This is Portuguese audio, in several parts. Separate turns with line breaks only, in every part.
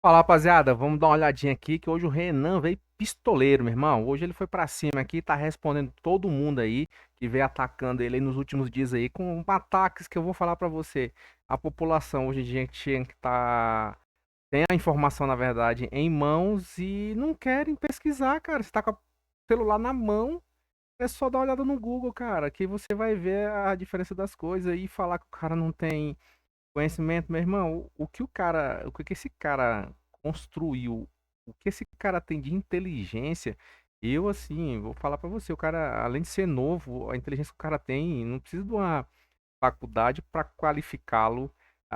Fala, rapaziada, vamos dar uma olhadinha aqui que hoje o Renan veio pistoleiro, meu irmão. Hoje ele foi pra cima aqui, tá respondendo todo mundo aí que veio atacando ele aí nos últimos dias aí com ataques que eu vou falar pra você. A população hoje em dia tinha que tá tem a informação na verdade em mãos e não querem pesquisar, cara. Você tá com o celular na mão, é só dar uma olhada no Google, cara, que você vai ver a diferença das coisas e falar que o cara não tem conhecimento, meu irmão, o que esse cara construiu, o que esse cara tem de inteligência, eu assim, vou falar pra você, o cara, além de ser novo, a inteligência que o cara tem, não precisa de uma faculdade para qualificá-lo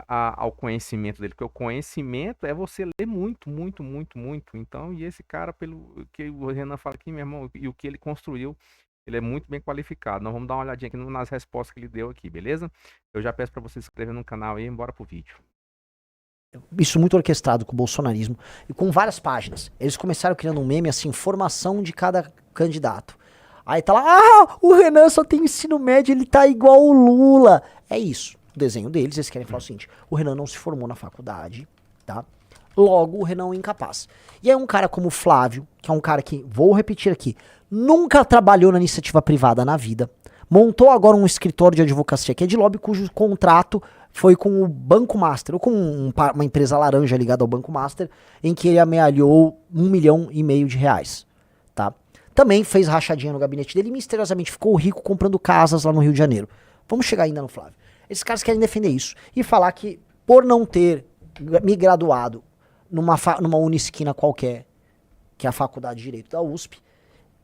ao conhecimento dele, porque o conhecimento é você ler muito, muito, muito, muito. Então, e esse cara, pelo que o Renan fala aqui, meu irmão, e o que ele construiu, ele é muito bem qualificado. Nós vamos dar uma olhadinha aqui nas respostas que ele deu aqui, beleza? Eu já peço para você se inscrever no canal aí, bora pro vídeo.
Isso muito orquestrado com o bolsonarismo e com várias páginas. Eles começaram criando um meme assim, formação de cada candidato. Aí tá lá, o Renan só tem ensino médio, ele tá igual o Lula. É isso. O desenho deles, eles querem falar o seguinte: o Renan não se formou na faculdade, tá? Logo, o Renan é um incapaz. E aí um cara como o Flávio, que é um cara que, vou repetir aqui, nunca trabalhou na iniciativa privada na vida, montou agora um escritório de advocacia que é de lobby, cujo contrato foi com o Banco Master, ou com uma empresa laranja ligada ao Banco Master, em que ele amealhou 1,5 milhão de reais, tá? Também fez rachadinha no gabinete dele e misteriosamente ficou rico comprando casas lá no Rio de Janeiro. Vamos chegar ainda no Flávio. Esses caras querem defender isso e falar que por não ter me graduado numa Unisquina qualquer, que é a Faculdade de Direito da USP,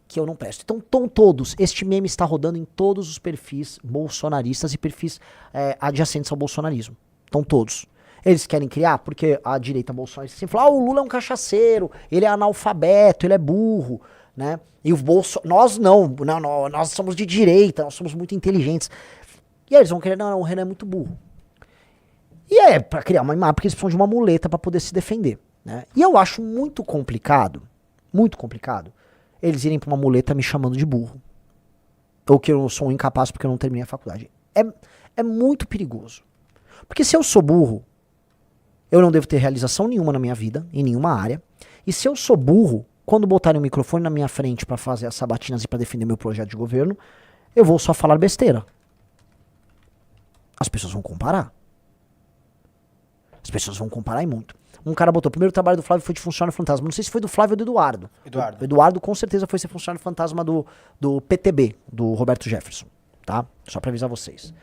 que eu não presto. Então, estão todos, este meme está rodando em todos os perfis bolsonaristas e perfis adjacentes ao bolsonarismo. Estão todos. Eles querem criar, porque a direita bolsonarista sempre fala, o Lula é um cachaceiro, ele é analfabeto, ele é burro, né? E nós não, nós somos de direita, nós somos muito inteligentes. E aí eles vão querer, não, o Renan é muito burro. E é pra criar uma imagem, porque eles precisam de uma muleta pra poder se defender, né? E eu acho muito complicado, eles irem pra uma muleta me chamando de burro. Ou que eu sou um incapaz porque eu não terminei a faculdade. É muito perigoso. Porque se eu sou burro, eu não devo ter realização nenhuma na minha vida, em nenhuma área. E se eu sou burro, quando botarem um microfone na minha frente pra fazer as sabatinas e pra defender meu projeto de governo, eu vou só falar besteira. As pessoas vão comparar. As pessoas vão comparar e muito. Um cara botou, o primeiro trabalho do Flávio foi de funcionário fantasma. Não sei se foi do Flávio ou do Eduardo. O Eduardo com certeza foi ser funcionário fantasma do PTB, do Roberto Jefferson, tá? Só pra avisar vocês.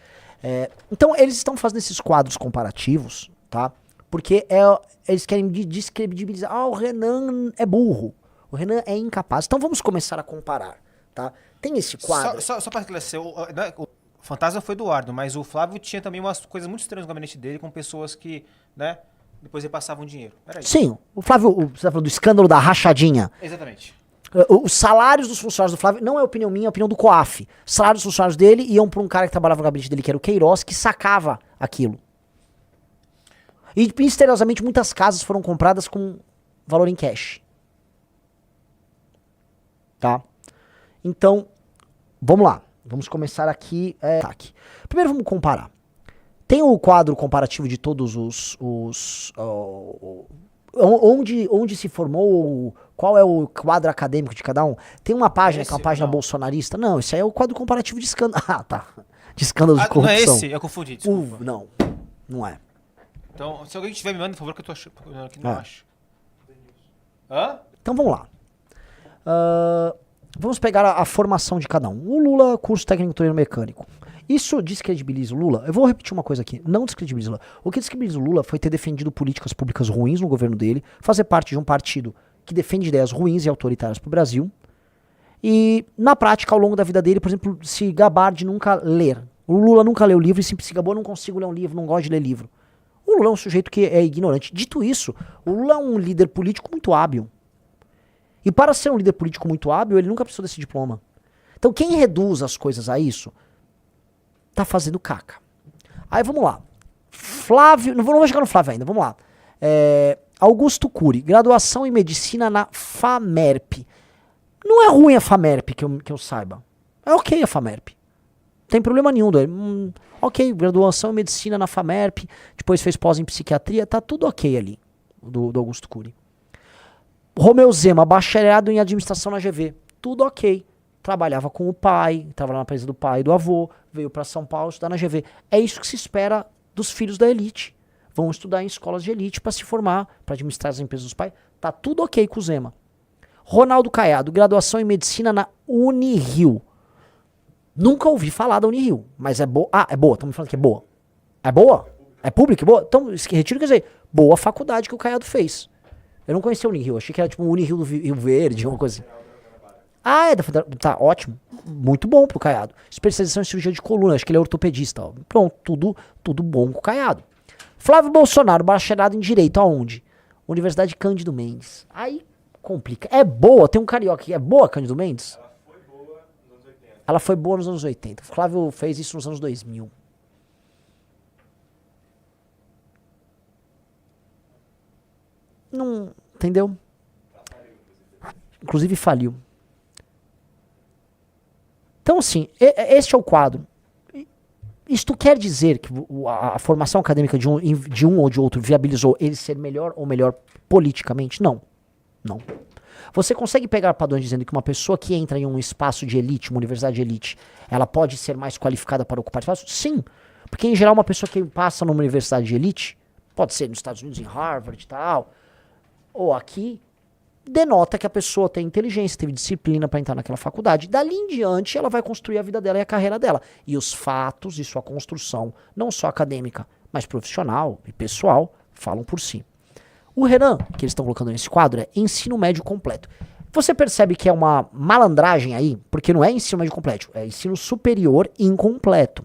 Então eles estão fazendo esses quadros comparativos, tá? Porque eles querem descredibilizar. O Renan é burro. O Renan é incapaz. Então vamos começar a comparar, tá? Tem esse quadro.
Só para esclarecer, o fantasma foi Eduardo, mas o Flávio tinha também umas coisas muito estranhas no gabinete dele, com pessoas que, né, depois repassavam dinheiro. Era isso.
Sim, o Flávio, você tá falando do escândalo da rachadinha.
Exatamente.
Os salários dos funcionários do Flávio, não é opinião minha, é opinião do COAF. Os salários dos funcionários dele iam pra um cara que trabalhava no gabinete dele, que era o Queiroz, que sacava aquilo. E misteriosamente muitas casas foram compradas com valor em cash. Tá? Então, vamos lá. Vamos começar aqui. Primeiro vamos comparar. Tem o quadro comparativo de todos onde se formou, qual é o quadro acadêmico de cada um. Tem uma página que é uma página bolsonarista. Não, isso aí é o quadro comparativo de escândalo. Ah, tá. De escândalos de corrupção.
Não é esse? Eu confundi, desculpa.
Não é.
Então, se alguém tiver me mandando, por favor, que eu tô achando que não acho. Hã?
Então vamos lá. Vamos pegar a formação de cada um. O Lula, curso técnico torneiro mecânico. Isso descredibiliza o Lula? Eu vou repetir uma coisa aqui. Não descredibiliza o Lula. O que descredibiliza o Lula foi ter defendido políticas públicas ruins no governo dele, fazer parte de um partido que defende ideias ruins e autoritárias pro Brasil, e, na prática, ao longo da vida dele, por exemplo, se gabar de nunca ler. O Lula nunca leu livro e sempre se gabou, não consigo ler um livro, não gosto de ler livro. O Lula é um sujeito que é ignorante. Dito isso, o Lula é um líder político muito hábil. E para ser um líder político muito hábil, ele nunca precisou desse diploma. Então quem reduz as coisas a isso, tá fazendo caca. Aí vamos lá. Flávio, não vou chegar no Flávio ainda, vamos lá. Augusto Cury, graduação em medicina na FAMERP. Não é ruim a FAMERP, que eu saiba. É ok a FAMERP. Não tem problema nenhum. Ok, graduação em medicina na FAMERP, depois fez pós em psiquiatria, tá tudo ok ali. do Augusto Cury. Romeu Zema, bacharelado em administração na GV. Tudo ok. Trabalhava com o pai, trabalhava na empresa do pai e do avô, veio para São Paulo estudar na GV. É isso que se espera dos filhos da elite. Vão estudar em escolas de elite para se formar, para administrar as empresas dos pais. Tá tudo ok com o Zema. Ronaldo Caiado, graduação em medicina na Unirio. Nunca ouvi falar da Unirio, mas é boa. Ah, é boa, estão me falando que é boa. É boa? É pública? É boa? Então, isso que retiro quer dizer, boa faculdade que o Caiado fez. Eu não conhecia o Unirio, achei que era tipo o Unirio do Rio Verde, uma coisa assim. Ah, tá, ótimo. Muito bom pro Caiado. Especialização em cirurgia de coluna, acho que ele é ortopedista. Ó. Pronto, tudo bom com o Caiado. Flávio Bolsonaro, bacharelado em Direito, aonde? Universidade Cândido Mendes. Aí complica. É boa, tem um carioca aqui, é boa Cândido Mendes? Ela foi boa nos anos 80. O Flávio fez isso nos anos 2000. Não, entendeu? Inclusive faliu. Então, assim, este é o quadro. Isto quer dizer que a formação acadêmica de um ou de outro viabilizou ele ser melhor ou melhor politicamente? Não. Não. Você consegue pegar padrões dizendo que uma pessoa que entra em um espaço de elite, uma universidade de elite, ela pode ser mais qualificada para ocupar espaço? Sim. Porque, em geral, uma pessoa que passa numa universidade de elite, pode ser nos Estados Unidos, em Harvard e tal, ou aqui, denota que a pessoa tem inteligência, teve disciplina para entrar naquela faculdade. Dali em diante, ela vai construir a vida dela e a carreira dela. E os fatos e sua construção, não só acadêmica, mas profissional e pessoal, falam por si. O Renan, que eles estão colocando nesse quadro, é ensino médio completo. Você percebe que é uma malandragem aí, porque não é ensino médio completo, é ensino superior incompleto.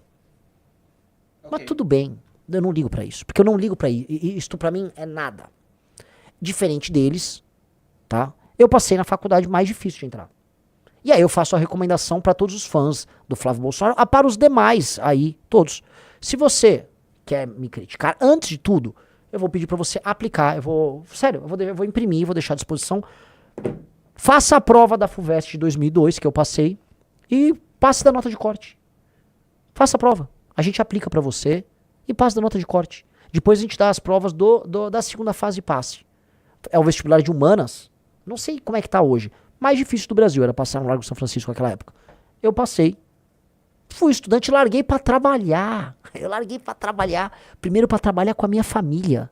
Okay. Mas tudo bem, eu não ligo para isso, porque eu não ligo para isso. Isto para mim é nada. Diferente deles, tá? Eu passei na faculdade mais difícil de entrar. E aí eu faço a recomendação para todos os fãs do Flávio Bolsonaro, para os demais aí, todos. Se você quer me criticar, antes de tudo, eu vou pedir para você aplicar, eu vou imprimir, vou deixar à disposição. Faça a prova da FUVEST de 2002, que eu passei, e passe da nota de corte. Faça a prova. A gente aplica para você e passe da nota de corte. Depois a gente dá as provas da segunda fase de passe. É o vestibular de humanas. Não sei como é que tá hoje. Mais difícil do Brasil era passar no Largo São Francisco naquela época. Eu passei. Fui estudante, larguei pra trabalhar. Eu larguei pra trabalhar. Primeiro pra trabalhar com a minha família.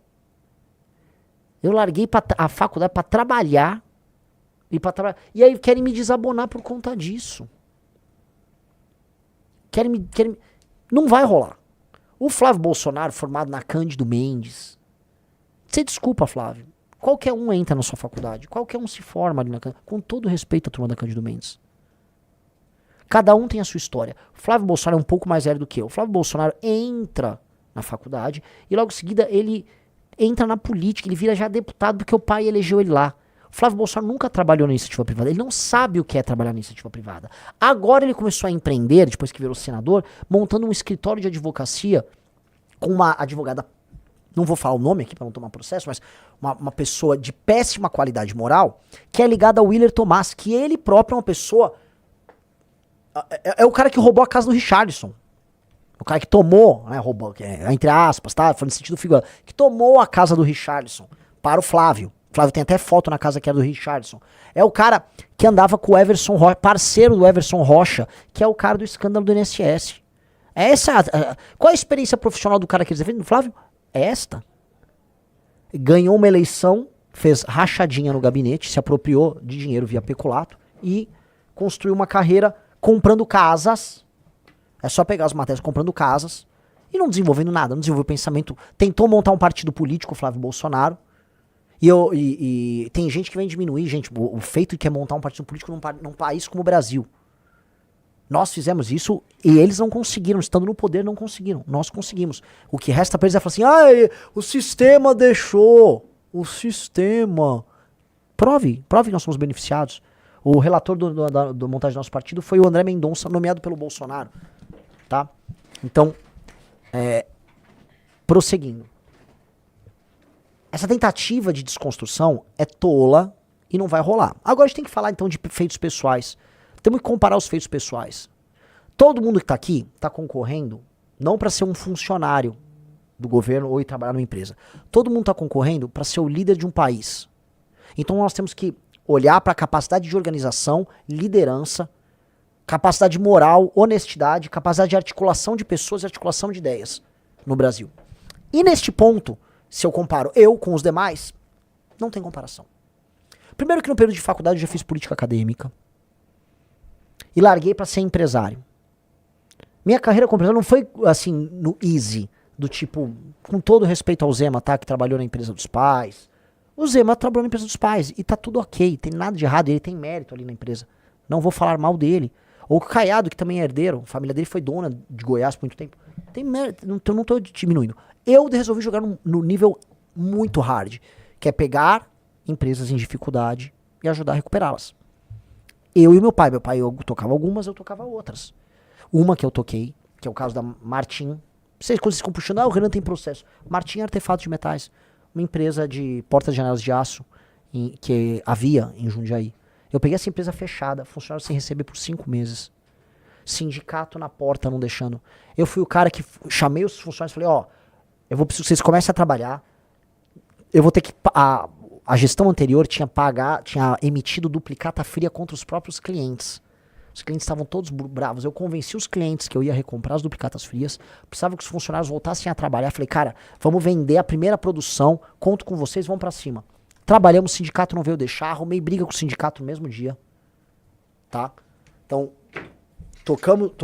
Eu larguei a faculdade pra trabalhar. E aí querem me desabonar por conta disso. Não vai rolar. O Flávio Bolsonaro, formado na Cândido Mendes. Você desculpa, Flávio. Qualquer um entra na sua faculdade. Qualquer um se forma ali na Cândido. Com todo respeito à turma da Cândido Mendes. Cada um tem a sua história. O Flávio Bolsonaro é um pouco mais velho do que eu. O Flávio Bolsonaro entra na faculdade e logo em seguida ele entra na política. Ele vira já deputado porque o pai elegeu ele lá. O Flávio Bolsonaro nunca trabalhou na iniciativa privada. Ele não sabe o que é trabalhar na iniciativa privada. Agora ele começou a empreender, depois que virou senador, montando um escritório de advocacia com uma advogada, não vou falar o nome aqui para não tomar processo, mas uma pessoa de péssima qualidade moral, que é ligada ao Willer Tomás, que ele próprio é uma pessoa... É o cara que roubou a casa do Richarlison. O cara que tomou, né, roubou, entre aspas, tá? Foi no sentido figurado, que tomou a casa do Richarlison para o Flávio. O Flávio tem até foto na casa que era do Richarlison. É o cara que andava com o Everson Rocha, parceiro do Everson Rocha, que é o cara do escândalo do INSS. Qual a experiência profissional do cara que eles defendem, do Flávio? É esta. Ganhou uma eleição, fez rachadinha no gabinete, se apropriou de dinheiro via peculato e construiu uma carreira comprando casas. É só pegar as matérias comprando casas e não desenvolvendo nada, não desenvolveu pensamento. Tentou montar um partido político, o Flávio Bolsonaro. E tem gente que vem diminuir, gente, o feito que é montar um partido político num país como o Brasil. Nós fizemos isso e eles não conseguiram, estando no poder não conseguiram. Nós conseguimos. O que resta pra eles é falar assim, o sistema deixou. O sistema. Prove que nós somos beneficiados. O relator do montagem do nosso partido foi o André Mendonça, nomeado pelo Bolsonaro. Tá? Então, prosseguindo. Essa tentativa de desconstrução é tola e não vai rolar. Agora a gente tem que falar então de feitos pessoais. Temos que comparar os feitos pessoais. Todo mundo que tá aqui tá concorrendo não para ser um funcionário do governo ou ir trabalhar numa empresa. Todo mundo está concorrendo para ser o líder de um país. Então nós temos que olhar para a capacidade de organização, liderança, capacidade moral, honestidade, capacidade de articulação de pessoas e articulação de ideias no Brasil. E neste ponto, se eu comparo eu com os demais, não tem comparação. Primeiro que no período de faculdade eu já fiz política acadêmica e larguei para ser empresário. Minha carreira como empresário não foi assim no easy, do tipo, com todo respeito ao Zema, tá, que trabalhou na empresa dos pais. O Zema trabalhou na empresa dos pais e tá tudo ok, tem nada de errado, ele tem mérito ali na empresa. Não vou falar mal dele. Ou o Caiado, que também é herdeiro, a família dele foi dona de Goiás por muito tempo. Tem mérito, não tô diminuindo. Eu resolvi jogar no nível muito hard, que é pegar empresas em dificuldade e ajudar a recuperá-las. Eu e meu pai eu tocava algumas, eu tocava outras. Uma que eu toquei, que é o caso da Martim. Vocês, quando vocês ficam puxando, o Renan tem processo. Martim Artefatos de Metais, uma empresa de portas e janelas de aço que havia em Jundiaí. Eu peguei essa empresa fechada, funcionário sem receber por 5 meses. Sindicato na porta, não deixando. Eu fui o cara que chamei os funcionários e falei, ó, eu vou precisar que vocês comecem a trabalhar. Eu vou ter que... A gestão anterior tinha emitido duplicata fria contra os próprios clientes. Os clientes estavam todos bravos. Eu convenci os clientes que eu ia recomprar as duplicatas frias. Precisava que os funcionários voltassem a trabalhar. Falei, cara, vamos vender a primeira produção. Conto com vocês, vamos pra cima. Trabalhamos, o sindicato não veio deixar. Arrumei briga com o sindicato no mesmo dia. Tá? Então, tocamos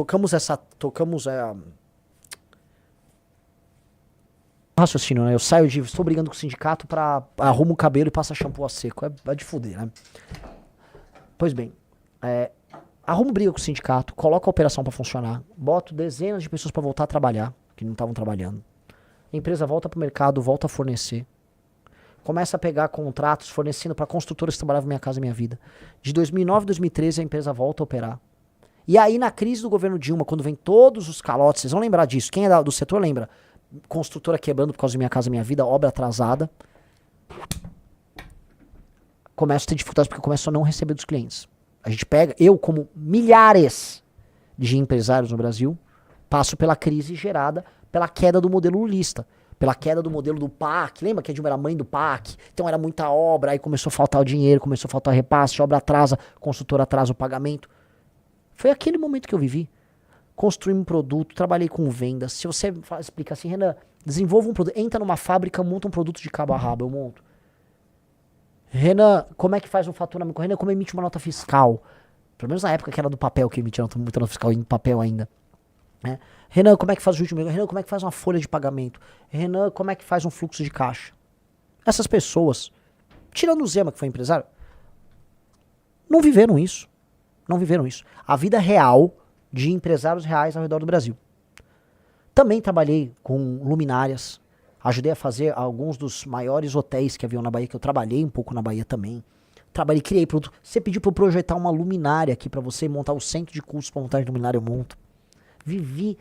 raciocínio, né? Eu saio estou brigando com o sindicato arrumo o cabelo e passa shampoo a seco. É de fuder, né? Pois bem, arrumo briga com o sindicato, coloco a operação pra funcionar, boto dezenas de pessoas pra voltar a trabalhar, que não estavam trabalhando. A empresa volta pro mercado, volta a fornecer. Começa a pegar contratos fornecendo pra construtoras que trabalhavam Minha Casa Minha Vida. De 2009 a 2013 a empresa volta a operar. E aí na crise do governo Dilma, quando vem todos os calotes, vocês vão lembrar disso, quem é do setor lembra? Construtora quebrando por causa de Minha Casa Minha Vida, obra atrasada. Começo a ter dificuldades porque eu começo a não receber dos clientes. A gente pega, eu como milhares de empresários no Brasil, passo pela crise gerada pela queda do modelo lulista, pela queda do modelo do PAC. Lembra que a Dilma era mãe do PAC? Então era muita obra, aí começou a faltar o dinheiro, começou a faltar repasse, obra atrasa, consultora atrasa o pagamento. Foi aquele momento que eu vivi. Construí um produto, trabalhei com vendas. Se você explica assim, Renan, desenvolva um produto, entra numa fábrica, monta um produto de cabo a rabo, eu monto. Renan, como é que faz um faturamento? Renan, como emite uma nota fiscal? Pelo menos na época que era do papel, que emitia muita nota fiscal em papel ainda. Né? Renan, como é que faz o juros de mês? Renan, como é que faz uma folha de pagamento? Renan, como é que faz um fluxo de caixa? Essas pessoas, tirando o Zema, que foi empresário, não viveram isso. Não viveram isso. A vida real de empresários reais ao redor do Brasil. Também trabalhei com luminárias, ajudei a fazer alguns dos maiores hotéis que haviam na Bahia, que eu trabalhei um pouco na Bahia também. Trabalhei, criei produto. Você pediu para eu projetar uma luminária aqui para você, montar o centro de cursos para montagem de luminária, eu monto. Vivi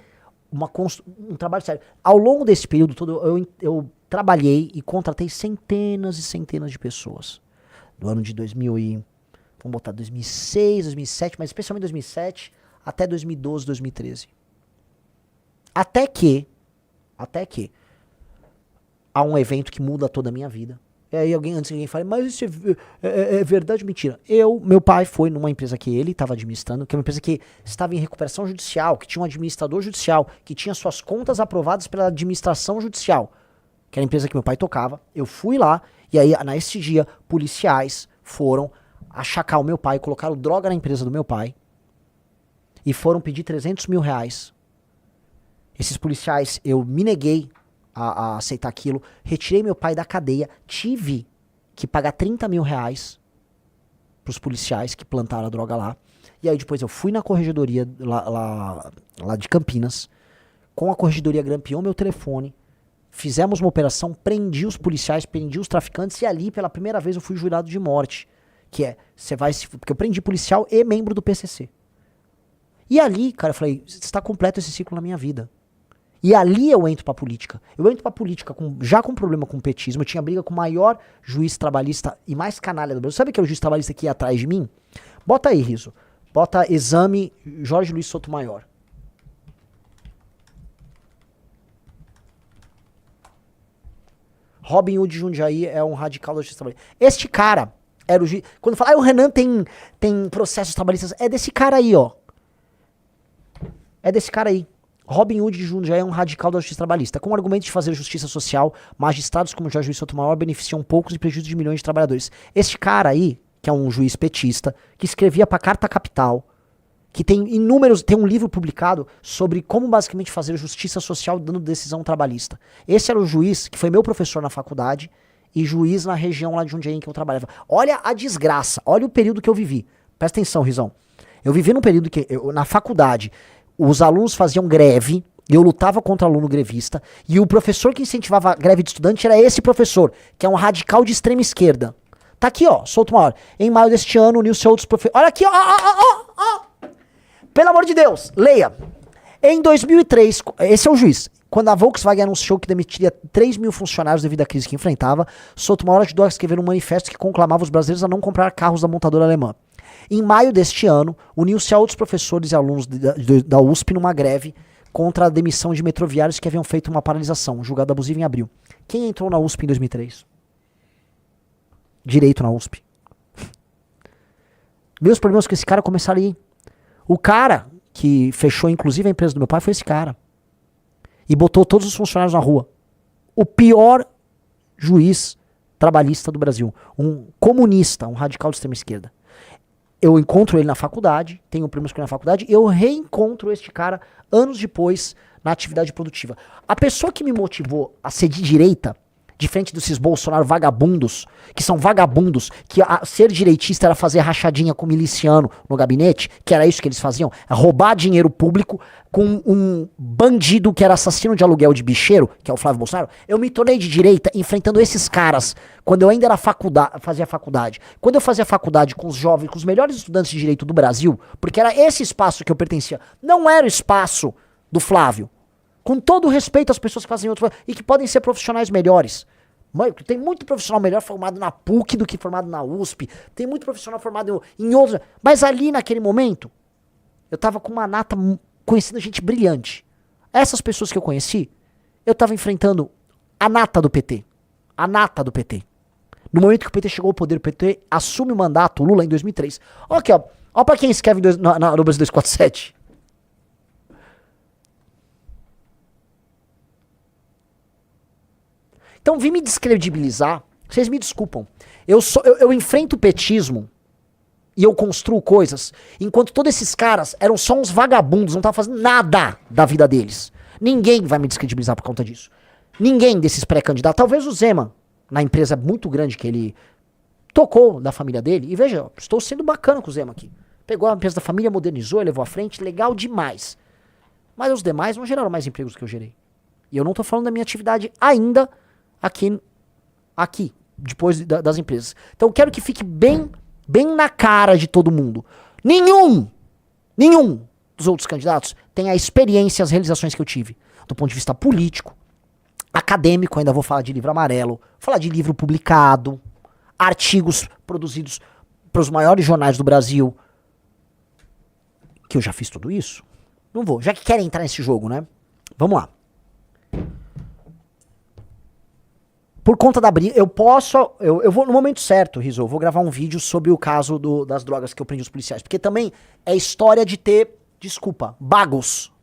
um trabalho sério. Ao longo desse período todo, eu trabalhei e contratei centenas e centenas de pessoas. Do ano de 2000 vamos botar 2006, 2007, mas especialmente 2007, até 2012, 2013. Até que há um evento que muda toda a minha vida. E aí antes que alguém fale, mas isso é verdade ou mentira? Meu pai foi numa empresa que ele estava administrando, que é uma empresa que estava em recuperação judicial, que tinha um administrador judicial, que tinha suas contas aprovadas pela administração judicial, que era a empresa que meu pai tocava. Eu fui lá, e aí nesse dia, policiais foram achacar o meu pai, colocaram droga na empresa do meu pai, e foram pedir 300 mil reais. Esses policiais, eu me neguei a aceitar aquilo, retirei meu pai da cadeia, tive que pagar 30 mil reais pros policiais que plantaram a droga lá. E aí depois eu fui na corregedoria lá de Campinas, com a corregedoria grampeou meu telefone, fizemos uma operação, prendi os policiais, prendi os traficantes, e ali pela primeira vez eu fui jurado de morte. Que é, porque eu prendi policial e membro do PCC. E ali, cara, eu falei, está completo esse ciclo na minha vida. E ali eu entro pra política. Eu entro pra política já com problema com o petismo. Eu tinha briga com o maior juiz trabalhista e mais canalha do Brasil. Sabe que é o juiz trabalhista que ia atrás de mim? Bota aí, Riso. Bota exame Jorge Luiz Sotomayor. Robin Hood de Jundiaí é um radical da justiça trabalhista. Este cara era o juiz. Quando fala, o Renan tem processos trabalhistas, é desse cara aí, ó. É desse cara aí. Robin Hood de Jundiaí é um radical da justiça trabalhista. Com o argumento de fazer justiça social, magistrados como Jorge Luiz Sotomayor beneficiam poucos e prejudicam de milhões de trabalhadores. Este cara aí, que é um juiz petista, que escrevia pra Carta Capital, que tem um livro publicado sobre como basicamente fazer justiça social dando decisão trabalhista. Esse era o juiz que foi meu professor na faculdade e juiz na região lá de Jundiaí em que eu trabalhava. Olha a desgraça, olha o período que eu vivi. Presta atenção, Rizão. Eu vivi num período que, na faculdade, os alunos faziam greve, eu lutava contra aluno grevista, e o professor que incentivava a greve de estudante era esse professor, que é um radical de extrema esquerda. Tá aqui, ó, solta uma hora. Em maio deste ano, uniu-se a outros professores. Olha aqui, ó. Pelo amor de Deus, leia. Em 2003, esse é o juiz. Quando a Volkswagen anunciou que demitiria 3 mil funcionários devido à crise que enfrentava, Sotomayor ajudou a escrever um manifesto que conclamava os brasileiros a não comprar carros da montadora alemã. Em maio deste ano, uniu-se a outros professores e alunos da USP numa greve contra a demissão de metroviários que haviam feito uma paralisação, julgada abusiva em abril. Quem entrou na USP em 2003? Direito na USP. Meus problemas com esse cara começaram aí. O cara que fechou inclusive a empresa do meu pai foi esse cara. E botou todos os funcionários na rua. O pior juiz trabalhista do Brasil. Um comunista, um radical de extrema esquerda. Eu encontro ele na faculdade, tenho primos com ele na faculdade, eu reencontro este cara anos depois na atividade produtiva. A pessoa que me motivou a ser de direita, de frente desses Bolsonaro vagabundos, que são vagabundos, que ser direitista era fazer rachadinha com miliciano no gabinete, que era isso que eles faziam, é roubar dinheiro público com um bandido que era assassino de aluguel de bicheiro, que é o Flávio Bolsonaro. Eu me tornei de direita enfrentando esses caras quando eu ainda era fazia faculdade. Quando eu fazia faculdade com os jovens, com os melhores estudantes de direito do Brasil, porque era esse espaço que eu pertencia, não era o espaço do Flávio. Com todo o respeito às pessoas que fazem outros e que podem ser profissionais melhores. Tem muito profissional melhor formado na PUC do que formado na USP. Tem muito profissional formado em outros. Mas ali naquele momento, eu tava com uma nata conhecendo gente brilhante. Essas pessoas que eu conheci, eu tava enfrentando a nata do PT. A nata do PT. No momento que o PT chegou ao poder, o PT assume o mandato, o Lula, em 2003. Olha aqui, ó. Olha pra quem escreve no Brasil 247. Então, vim me descredibilizar. Vocês me desculpam. Eu enfrento o petismo e eu construo coisas, enquanto todos esses caras eram só uns vagabundos, não estavam fazendo nada da vida deles. Ninguém vai me descredibilizar por conta disso. Ninguém desses pré-candidatos. Talvez o Zema, na empresa muito grande que ele tocou da família dele. E veja, estou sendo bacana com o Zema aqui. Pegou a empresa da família, modernizou, levou à frente. Legal demais. Mas os demais não geraram mais empregos que eu gerei. E eu não estou falando da minha atividade ainda aqui, depois das empresas. Então eu quero que fique bem na cara de todo mundo. Nenhum dos outros candidatos tem a experiência e as realizações que eu tive. Do ponto de vista político, acadêmico, ainda vou falar de livro amarelo, falar de livro publicado, artigos produzidos para os maiores jornais do Brasil. Que eu já fiz tudo isso? Não vou, já que querem entrar nesse jogo, né? Vamos lá. Por conta da briga, eu vou no momento certo, Rizzo, eu vou gravar um vídeo sobre o caso das drogas que eu prendi os policiais, porque também é história de ter, bagos.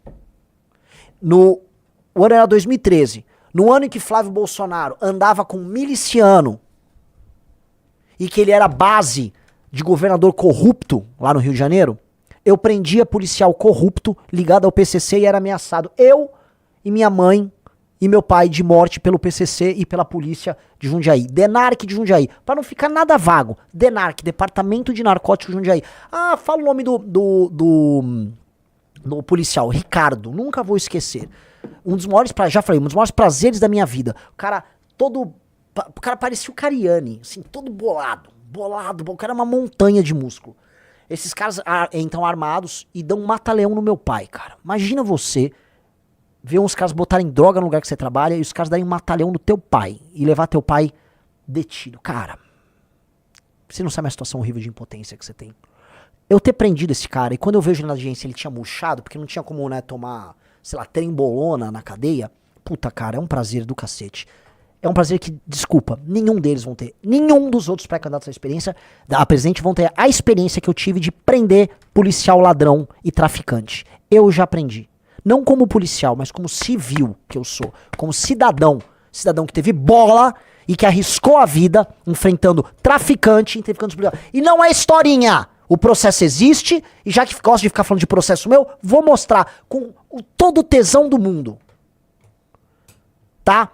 O ano era 2013, no ano em que Flávio Bolsonaro andava com um miliciano e que ele era base de governador corrupto lá no Rio de Janeiro, eu prendia policial corrupto ligado ao PCC e era ameaçado. Eu e minha mãe e meu pai de morte pelo PCC e pela polícia de Jundiaí. DENARC de Jundiaí. Pra não ficar nada vago. DENARC, Departamento de Narcóticos de Jundiaí. Ah, fala o nome do policial. Ricardo. Nunca vou esquecer. Um dos maiores prazeres da minha vida. O cara parecia o Cariani. Assim, todo bolado. O cara é uma montanha de músculo. Esses caras entram armados e dão um mata-leão no meu pai, cara. Imagina você ver uns caras botarem droga no lugar que você trabalha e os caras darem um mata-leão no teu pai e levar teu pai detido. Cara, você não sabe a situação horrível de impotência que você tem. Eu ter prendido esse cara e quando eu vejo ele na audiência ele tinha murchado, porque não tinha como, né, tomar, sei lá, trembolona na cadeia. Puta, cara, é um prazer do cacete. é um prazer que, desculpa, nenhum deles vão ter. Nenhum dos outros pré-candidatos a presidente vão ter a experiência que eu tive de prender policial ladrão e traficante. Eu já aprendi. Não como policial, mas como civil que eu sou. Como cidadão. Cidadão que teve bola e que arriscou a vida enfrentando traficante, e não é historinha. O processo existe, e já que gosto de ficar falando de processo meu, vou mostrar com todo o tesão do mundo. Tá?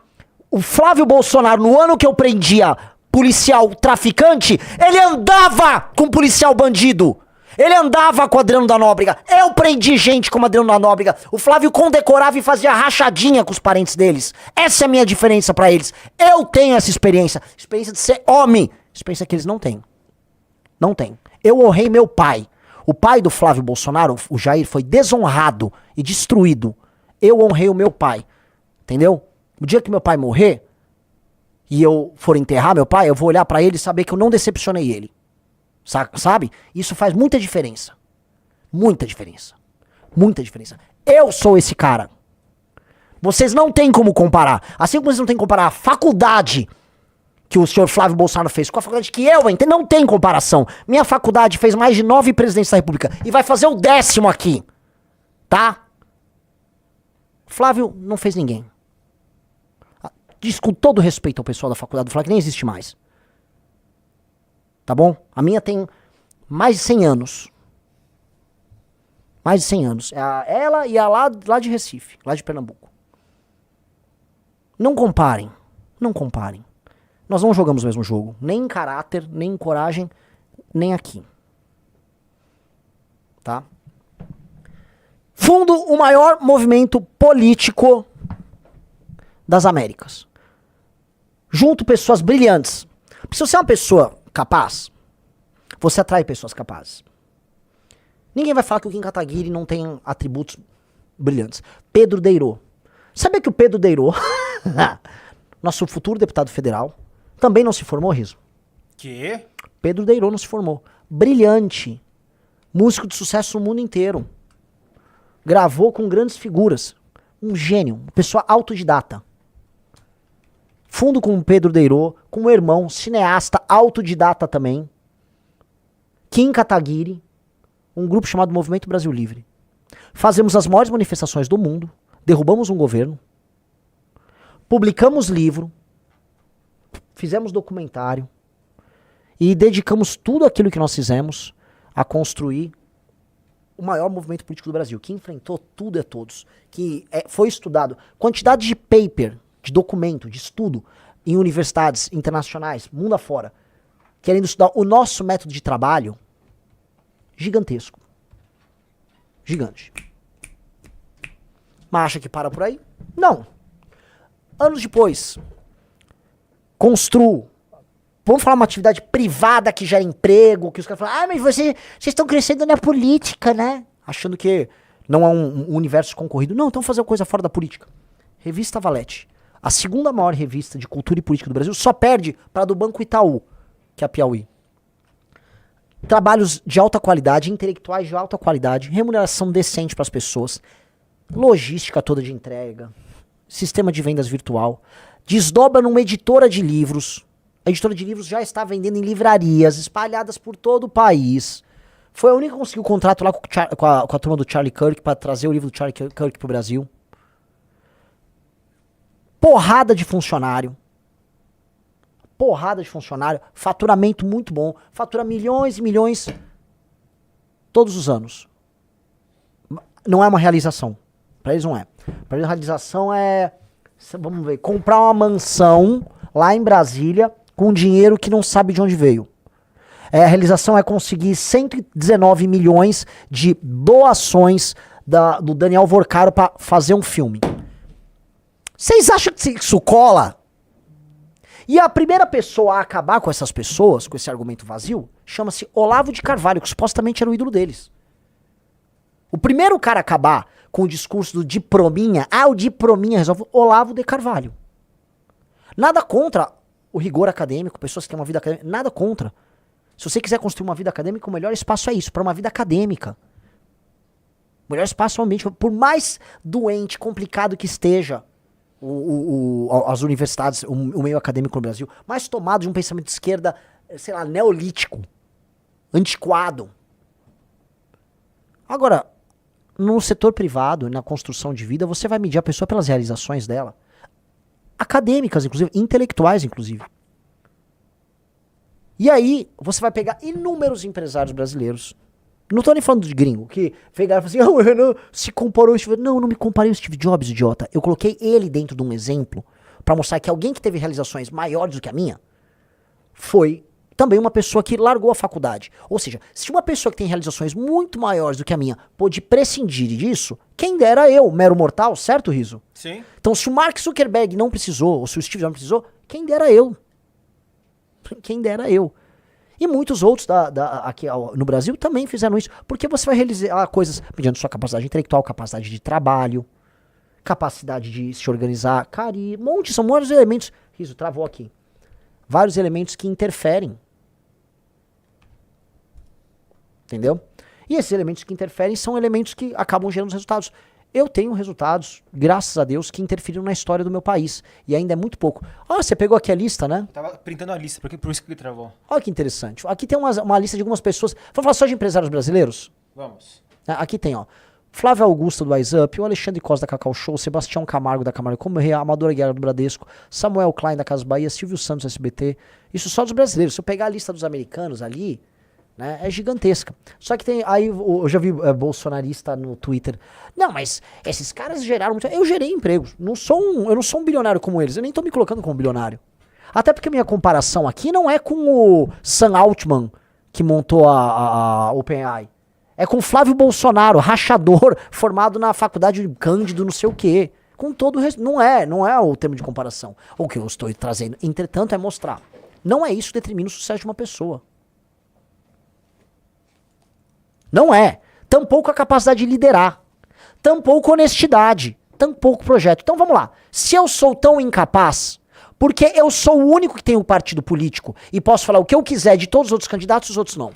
O Flávio Bolsonaro, no ano que eu prendia policial traficante, ele andava com policial bandido. Ele andava com o Adriano da Nóbrega. Eu prendi gente como Adriano da Nóbrega. O Flávio condecorava e fazia rachadinha com os parentes deles. Essa é a minha diferença pra eles. Eu tenho essa experiência. Experiência de ser homem. Experiência que eles não têm. Não tem. Eu honrei meu pai. O pai do Flávio Bolsonaro, o Jair, foi desonrado e destruído. Eu honrei o meu pai. Entendeu? O dia que meu pai morrer e eu for enterrar meu pai, eu vou olhar pra ele e saber que eu não decepcionei ele. Sabe? Isso faz muita diferença. Muita diferença. Muita diferença. Eu sou esse cara. Vocês não têm como comparar. Assim como vocês não têm como comparar a faculdade que o senhor Flávio Bolsonaro fez com a faculdade que eu entrei, não tem comparação. Minha faculdade fez mais de 9 presidentes da República e vai fazer o 10º aqui. Tá? Flávio não fez ninguém. Diz com todo respeito ao pessoal da faculdade do Flávio, que nem existe mais. Tá bom? A minha tem mais de 100 anos. Mais de 100 anos. Ela e a lá de Recife, lá de Pernambuco. Não comparem. Não comparem. Nós não jogamos o mesmo jogo. Nem em caráter, nem em coragem, nem aqui. Tá? Fundo o maior movimento político das Américas. Junto pessoas brilhantes. Se você é uma pessoa capaz, você atrai pessoas capazes. Ninguém vai falar que o Kim Kataguiri não tem atributos brilhantes. Pedro Deirô. Sabia que o Pedro Deirô, nosso futuro deputado federal, também não se formou, Riso?
Que?
Pedro Deirô não se formou. Brilhante. Músico de sucesso no mundo inteiro. Gravou com grandes figuras. Um gênio. Uma pessoa autodidata. Fundo com o Pedro Deirô, com o irmão, cineasta, autodidata também. Kim Kataguiri, um grupo chamado Movimento Brasil Livre. Fazemos as maiores manifestações do mundo, derrubamos um governo, publicamos livro, fizemos documentário e dedicamos tudo aquilo que nós fizemos a construir o maior movimento político do Brasil, que enfrentou tudo e todos, que foi estudado. Quantidade de paper, de documento, de estudo em universidades internacionais, mundo afora, querendo estudar o nosso método de trabalho, gigantesco. Gigante. Mas acha que para por aí? Não. Anos depois, construo. Vamos falar uma atividade privada que gera emprego, que os caras falam, mas vocês estão crescendo na política, né? Achando que não é um universo concorrido. Não, então fazer uma coisa fora da política. Revista Valete. A segunda maior revista de cultura e política do Brasil, só perde para a do Banco Itaú, que é a Piauí. Trabalhos de alta qualidade, intelectuais de alta qualidade, remuneração decente para as pessoas, logística toda de entrega, sistema de vendas virtual, desdobra numa editora de livros. A editora de livros já está vendendo em livrarias espalhadas por todo o país. Foi a única que conseguiu contrato lá com a turma do Charlie Kirk para trazer o livro do Charlie Kirk para o Brasil. Porrada de funcionário. Porrada de funcionário. Faturamento muito bom. Fatura milhões e milhões todos os anos. Não é uma realização. Pra eles não é. Pra eles a realização é, vamos ver, comprar uma mansão lá em Brasília com dinheiro que não sabe de onde veio. A realização é conseguir 119 milhões de doações do Daniel Vorcaro pra fazer um filme. Vocês acham que isso cola? E a primeira pessoa a acabar com essas pessoas, com esse argumento vazio, chama-se Olavo de Carvalho, que supostamente era o ídolo deles. O primeiro cara a acabar com o discurso do diplominha, o diplominha resolve, Olavo de Carvalho. Nada contra o rigor acadêmico, pessoas que têm uma vida acadêmica, nada contra. Se você quiser construir uma vida acadêmica, o melhor espaço é isso, para uma vida acadêmica. O melhor espaço é o ambiente, por mais doente, complicado que esteja, as universidades, o meio acadêmico no Brasil, mais tomado de um pensamento de esquerda, sei lá, neolítico, antiquado. Agora, no setor privado, na construção de vida, você vai medir a pessoa pelas realizações dela. Acadêmicas, inclusive, intelectuais, inclusive. E aí, você vai pegar inúmeros empresários brasileiros. Não tô nem falando de gringo, que pegaram e falaram assim, o Renan se comparou ao Steve Jobs. Não, eu não me comparei ao Steve Jobs, idiota. Eu coloquei ele dentro de um exemplo pra mostrar que alguém que teve realizações maiores do que a minha foi também uma pessoa que largou a faculdade. Ou seja, se uma pessoa que tem realizações muito maiores do que a minha pôde prescindir disso, quem dera eu, mero mortal, certo, Riso?
Sim.
Então, se o Mark Zuckerberg não precisou, ou se o Steve Jobs não precisou, quem dera eu. Quem dera eu. E muitos outros aqui no Brasil também fizeram isso. Porque você vai realizar coisas mediante sua capacidade intelectual, capacidade de trabalho, capacidade de se organizar. Cara, e são vários elementos. Riso, travou aqui. Vários elementos que interferem. Entendeu? E esses elementos que interferem são elementos que acabam gerando os resultados. Eu tenho resultados, graças a Deus, que interferiram na história do meu país. E ainda é muito pouco. Você pegou aqui a lista, né?
Eu tava printando a lista, por isso que travou.
Olha que interessante. Aqui tem uma lista de algumas pessoas. Vamos falar só de empresários brasileiros?
Vamos.
Aqui tem, ó. Flávio Augusto do WhatsApp, o Alexandre Costa da Cacau Show, Sebastião Camargo da Camargo Correia, Amadora Guerra do Bradesco, Samuel Klein da Casa Bahia, Silvio Santos SBT. Isso só dos brasileiros. Se eu pegar a lista dos americanos ali, né, é gigantesca. Só que tem, aí eu já vi bolsonarista no Twitter. Não, mas esses caras geraram muito. Eu gerei empregos. Eu não sou um bilionário como eles. Eu nem tô me colocando como bilionário. Até porque a minha comparação aqui não é com o Sam Altman, que montou a OpenAI. É com Flávio Bolsonaro, rachador, formado na faculdade de Cândido, não sei o quê. Com todo o resto. Não é o termo de comparação. O que eu estou trazendo, entretanto, é mostrar. Não é isso que determina o sucesso de uma pessoa. Não é. Tampouco a capacidade de liderar. Tampouco honestidade. Tampouco projeto. Então vamos lá. Se eu sou tão incapaz, porque eu sou o único que tem um partido político e posso falar o que eu quiser de todos os outros candidatos e os outros não?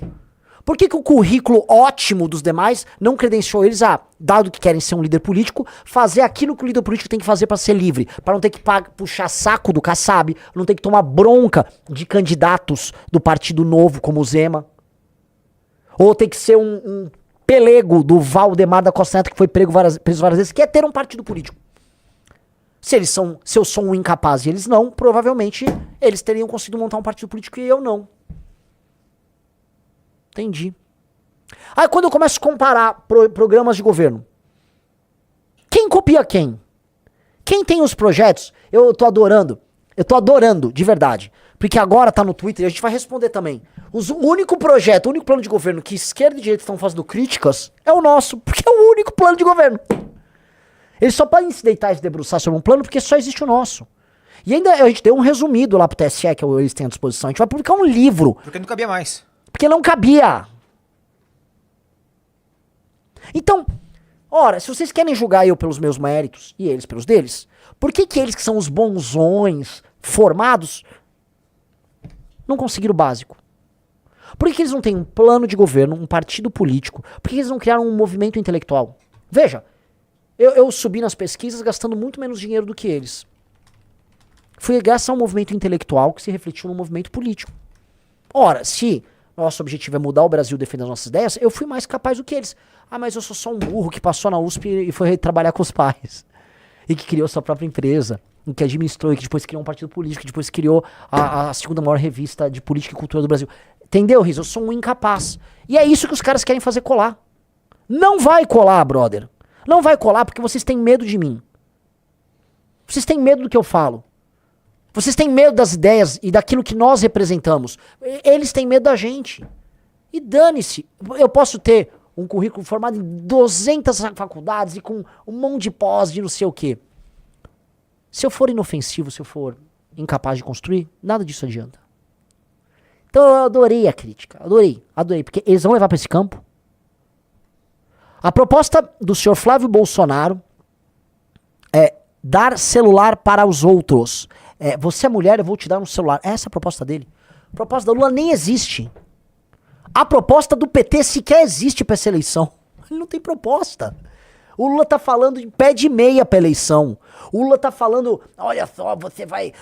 Por que o currículo ótimo dos demais não credenciou eles a, dado que querem ser um líder político, fazer aquilo que o líder político tem que fazer para ser livre? Para não ter que puxar saco do Kassab, não ter que tomar bronca de candidatos do Partido Novo, como o Zema. Ou tem que ser um pelego do Valdemar da Costa Neto, que foi preso várias vezes, que é ter um partido político. Se eu sou um incapaz e eles não, provavelmente eles teriam conseguido montar um partido político e eu não. Entendi. Aí quando eu começo a comparar programas de governo, quem copia quem? Quem tem os projetos? Eu tô adorando, de verdade. Porque agora tá no Twitter e a gente vai responder também. O único projeto, o único plano de governo que esquerda e direita estão fazendo críticas é o nosso, porque é o único plano de governo. Eles só podem se deitar e se debruçar sobre um plano porque só existe o nosso. E ainda a gente deu um resumido lá pro TSE que eles têm à disposição. A gente vai publicar um livro.
Porque não cabia mais.
Porque não cabia. Então, ora, se vocês querem julgar eu pelos meus méritos e eles pelos deles, por que eles que são os bonzões, formados, não conseguiram o básico? Por que eles não têm um plano de governo, um partido político? Por que eles não criaram um movimento intelectual? Veja, eu subi nas pesquisas gastando muito menos dinheiro do que eles. Fui graças a um movimento intelectual que se refletiu no movimento político. Ora, se nosso objetivo é mudar o Brasil, defender as nossas ideias, eu fui mais capaz do que eles. Ah, mas eu sou só um burro que passou na USP e foi trabalhar com os pais. E que criou sua própria empresa. E que administrou, e que depois criou um partido político, que depois criou a segunda maior revista de política e cultura do Brasil. Entendeu, Riz? Eu sou um incapaz. E é isso que os caras querem fazer colar. Não vai colar, brother. Não vai colar porque vocês têm medo de mim. Vocês têm medo do que eu falo. Vocês têm medo das ideias e daquilo que nós representamos. Eles têm medo da gente. E dane-se. Eu posso ter um currículo formado em 200 faculdades e com um monte de pós de não sei o quê. Se eu for inofensivo, se eu for incapaz de construir, nada disso adianta. Então eu adorei a crítica. Adorei. Porque eles vão levar para esse campo. A proposta do senhor Flávio Bolsonaro é dar celular para os outros. Você é mulher, eu vou te dar um celular. Essa é a proposta dele. A proposta da Lula nem existe. A proposta do PT sequer existe para essa eleição. Ele não tem proposta. O Lula tá falando de pé de meia pra eleição. O Lula tá falando, olha só, você vai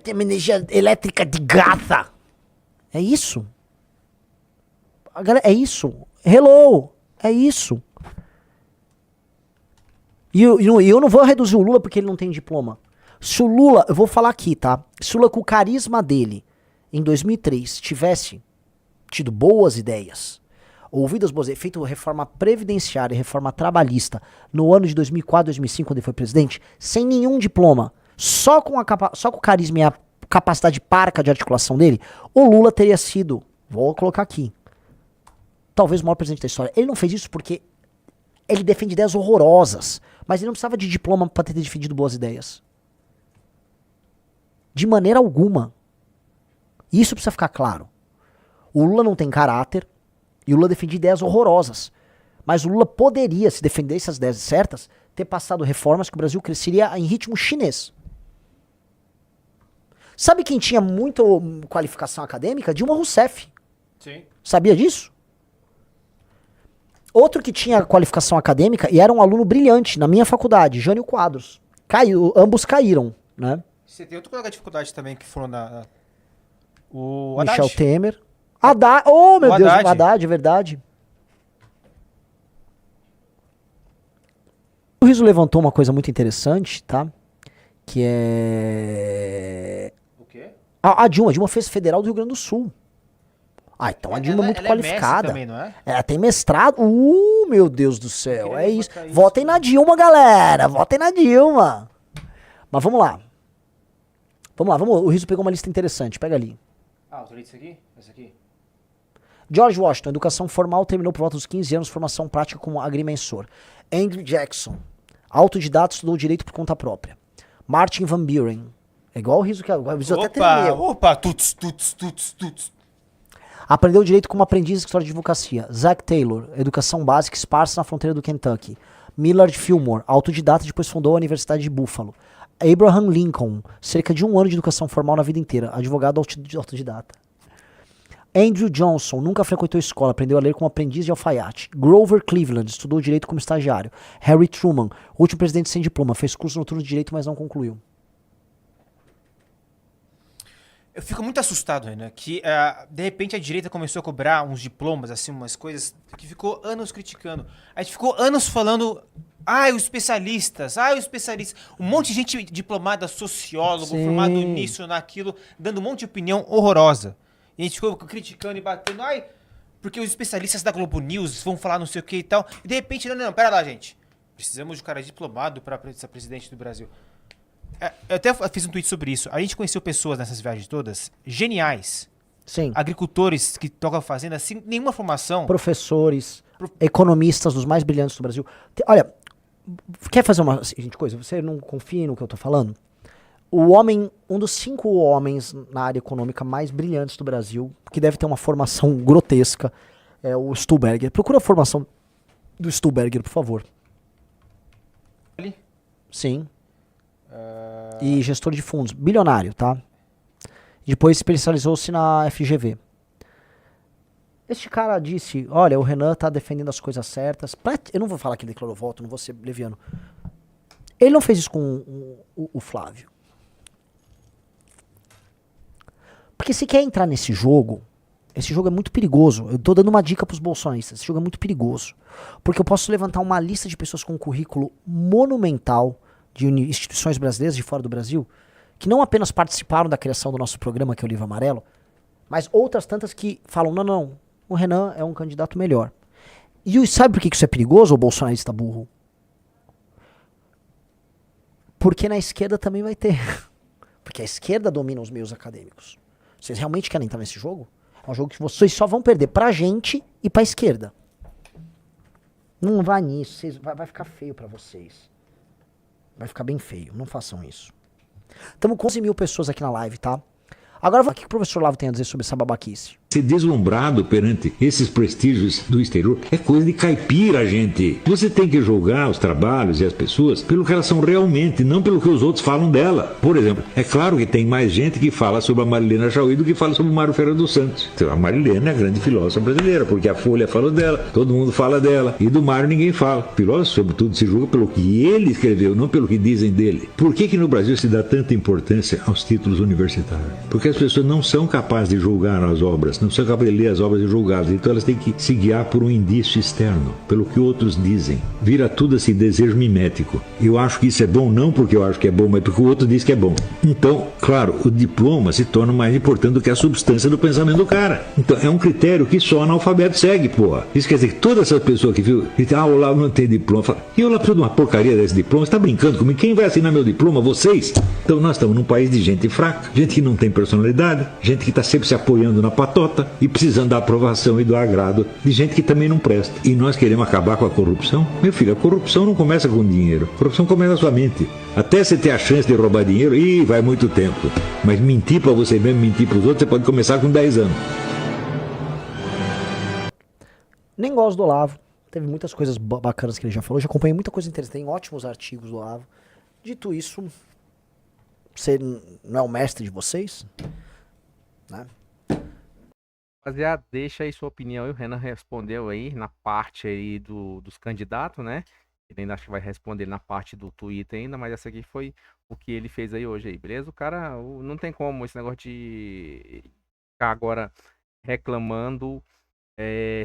ter uma energia elétrica de graça. É isso. É isso. Hello. É isso. E eu não vou reduzir o Lula porque ele não tem diploma. Se o Lula, eu vou falar aqui, tá? Se o Lula com o carisma dele, em 2003, tivesse tido boas ideias, ouvido as boas ideias, feito reforma previdenciária e reforma trabalhista no ano de 2004, 2005, quando ele foi presidente, sem nenhum diploma, só com o carisma e a capacidade parca de articulação dele, o Lula teria sido, vou colocar aqui, talvez o maior presidente da história. Ele não fez isso porque ele defende ideias horrorosas, mas ele não precisava de diploma para ter defendido boas ideias. De maneira alguma. Isso precisa ficar claro. O Lula não tem caráter e o Lula defende ideias horrorosas. Mas o Lula poderia, se defendesse as ideias certas, ter passado reformas que o Brasil cresceria em ritmo chinês. Sabe quem tinha muita qualificação acadêmica? Dilma Rousseff.
Sim.
Sabia disso? Outro que tinha qualificação acadêmica e era um aluno brilhante na minha faculdade, Jânio Quadros. Ambos caíram, né?
Você tem outro colega de dificuldade também que foram o
Michel
Haddad.
Temer. Haddad. Oh, meu
O
Deus,
Haddad.
o Haddad, é verdade. O Riso levantou uma coisa muito interessante, tá? Que é...
O quê?
A Dilma fez federal do Rio Grande do Sul. Ah, então a Dilma é muito qualificada.
Também, não é?
Ela tem mestrado. Meu Deus do céu.
Queria
É isso.
levantar isso.
Votem na Dilma, galera. Votem na Dilma. Mas vamos lá. O Riso pegou uma lista interessante. Pega ali.
Ah, o isso aqui? Essa aqui?
George Washington, educação formal, terminou por volta dos 15 anos, formação prática como agrimensor. Andrew Jackson, autodidata, estudou direito por conta própria. Martin Van Buren, é igual o Riso que o Riso até tremeu.
Opa, tuts.
Aprendeu direito como aprendiz de história de advocacia. Zach Taylor, educação básica esparsa na fronteira do Kentucky. Millard Fillmore, autodidata, depois fundou a Universidade de Buffalo. Abraham Lincoln, cerca de 1 ano de educação formal na vida inteira, advogado autodidata. Andrew Johnson, nunca frequentou escola, aprendeu a ler como aprendiz de alfaiate. Grover Cleveland, estudou direito como estagiário. Harry Truman, último presidente sem diploma, fez curso noturno de direito, mas não concluiu.
Eu fico muito assustado, Renan, que de repente a direita começou a cobrar uns diplomas, assim, umas coisas que ficou anos criticando. A gente ficou anos falando, os especialistas. Um monte de gente diplomada, sociólogo,
Sim.
formado nisso, naquilo, dando um monte de opinião horrorosa. E a gente ficou criticando e batendo, porque os especialistas da Globo News vão falar não sei o que e tal. E de repente, não, pera lá, gente. Precisamos de um cara diplomado para ser presidente do Brasil. Eu até fiz um tweet sobre isso. A gente conheceu pessoas nessas viagens todas geniais.
Sim.
Agricultores que tocam fazenda sem nenhuma formação.
Professores, economistas dos mais brilhantes do Brasil. Olha, quer fazer uma seguinte coisa? Você não confia no que eu tô falando? Um dos 5 homens na área econômica mais brilhantes do Brasil, que deve ter uma formação grotesca, é o Stuhlberger. Procura a formação do Stuhlberger, por favor.
Ali?
Sim. E gestor de fundos, bilionário, tá? Depois especializou-se na FGV. Este cara disse, olha, o Renan tá defendendo as coisas certas. Eu não vou falar que ele declarou voto, não vou ser leviano. Ele não fez isso com o Flávio. Porque se quer entrar nesse jogo, esse jogo é muito perigoso. Eu tô dando uma dica pros bolsonaristas. Esse jogo é muito perigoso. Porque eu posso levantar uma lista de pessoas com um currículo monumental de instituições brasileiras de fora do Brasil, que não apenas participaram da criação do nosso programa, que é o Livro Amarelo, mas outras tantas que falam, não, o Renan é um candidato melhor. E sabe por que isso é perigoso, o bolsonarista burro? Porque na esquerda também vai ter. Porque a esquerda domina os meios acadêmicos. Vocês realmente querem entrar nesse jogo? É um jogo que vocês só vão perder pra gente e pra esquerda. Não vá nisso, vai ficar feio pra vocês. Vai ficar bem feio, não façam isso. Estamos com 11 mil pessoas aqui na live, tá? Agora, o que o professor Lavo tem a dizer sobre essa babaquice?
Ser deslumbrado perante esses prestígios do exterior é coisa de caipira, gente. Você tem que julgar os trabalhos e as pessoas pelo que elas são realmente, não pelo que os outros falam dela. Por exemplo, é claro que tem mais gente que fala sobre a Marilena Chauí do que fala sobre o Mário Ferreira dos Santos. Então, a Marilena é a grande filósofa brasileira, porque a Folha falou dela, todo mundo fala dela, e do Mário ninguém fala. O filósofo, sobretudo, se julga pelo que ele escreveu, não pelo que dizem dele. Por que no Brasil se dá tanta importância aos títulos universitários? Porque as pessoas não são capazes de julgar as obras, não são capazes de ler as obras julgadas, então elas têm que se guiar por um indício externo, pelo que outros dizem. Vira tudo assim, desejo mimético. Eu acho que isso é bom, não porque eu acho que é bom, mas porque o outro diz que é bom. Então, claro, o diploma se torna mais importante do que a substância do pensamento do cara. Então, é um critério que só analfabeto segue, porra. Isso quer dizer que toda essa pessoa que viu, que o Olavo não tem diploma, fala, e o Olavo precisa de uma porcaria desse diploma? Você tá brincando comigo? Quem vai assinar meu diploma? Vocês? Então, nós estamos num país de gente fraca, gente que não tem personalidade, gente que está sempre se apoiando na patota e precisando da aprovação e do agrado de gente que também não presta. E nós queremos acabar com a corrupção? Meu filho, a corrupção não começa com dinheiro. A corrupção começa na sua mente. Até você ter a chance de roubar dinheiro, vai muito tempo. Mas mentir para você mesmo, mentir para os outros, você pode começar com 10 anos.
Nem gosto do Olavo. Teve muitas coisas bacanas que ele já falou. Já acompanhei muita coisa interessante. Tem ótimos artigos do Olavo. Dito isso, você não é o mestre de vocês? Né?
Rapaziada, deixa aí sua opinião. E o Renan respondeu aí na parte aí dos candidatos, né? Ele ainda acho que vai responder na parte do Twitter ainda, mas essa aqui foi o que ele fez aí hoje aí, beleza? O cara, não tem como esse negócio de ficar agora reclamando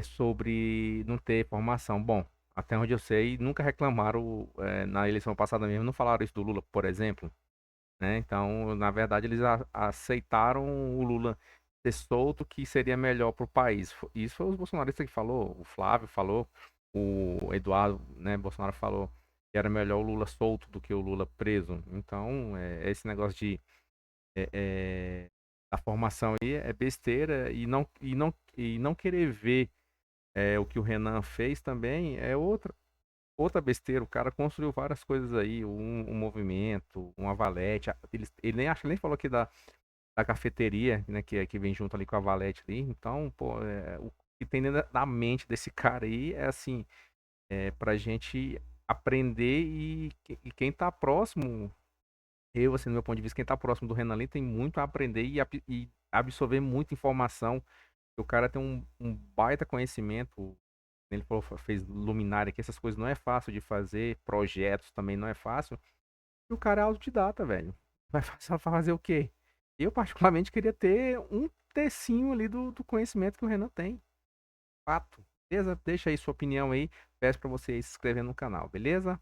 sobre não ter formação. Bom, até onde eu sei, nunca reclamaram na eleição passada mesmo, não falaram isso do Lula, por exemplo, né? Então, na verdade, eles aceitaram o Lula ser solto, que seria melhor para o país. Isso foi os bolsonaristas que falou, o Flávio falou, o Eduardo, né, Bolsonaro falou que era melhor o Lula solto do que o Lula preso. Então, esse negócio de a formação aí é besteira e não querer ver o que o Renan fez também é outra besteira. O cara construiu várias coisas aí, um movimento, uma valete. Ele nem falou aqui da cafeteria, né, que vem junto ali com a valete ali. Então, pô, o que tem dentro da mente desse cara aí é assim, pra gente aprender e quem tá próximo, eu, assim, do meu ponto de vista, quem tá próximo do Renan ali tem muito a aprender e absorver muita informação. O cara tem um baita conhecimento. Ele falou, fez luminária aqui, essas coisas não é fácil de fazer, projetos também não é fácil. E o cara é autodidata, velho. Vai fazer o quê? Eu, particularmente, queria ter um tecinho ali do conhecimento que o Renan tem. Fato. Beleza? Deixa aí sua opinião aí. Peço pra você se inscrever no canal, beleza?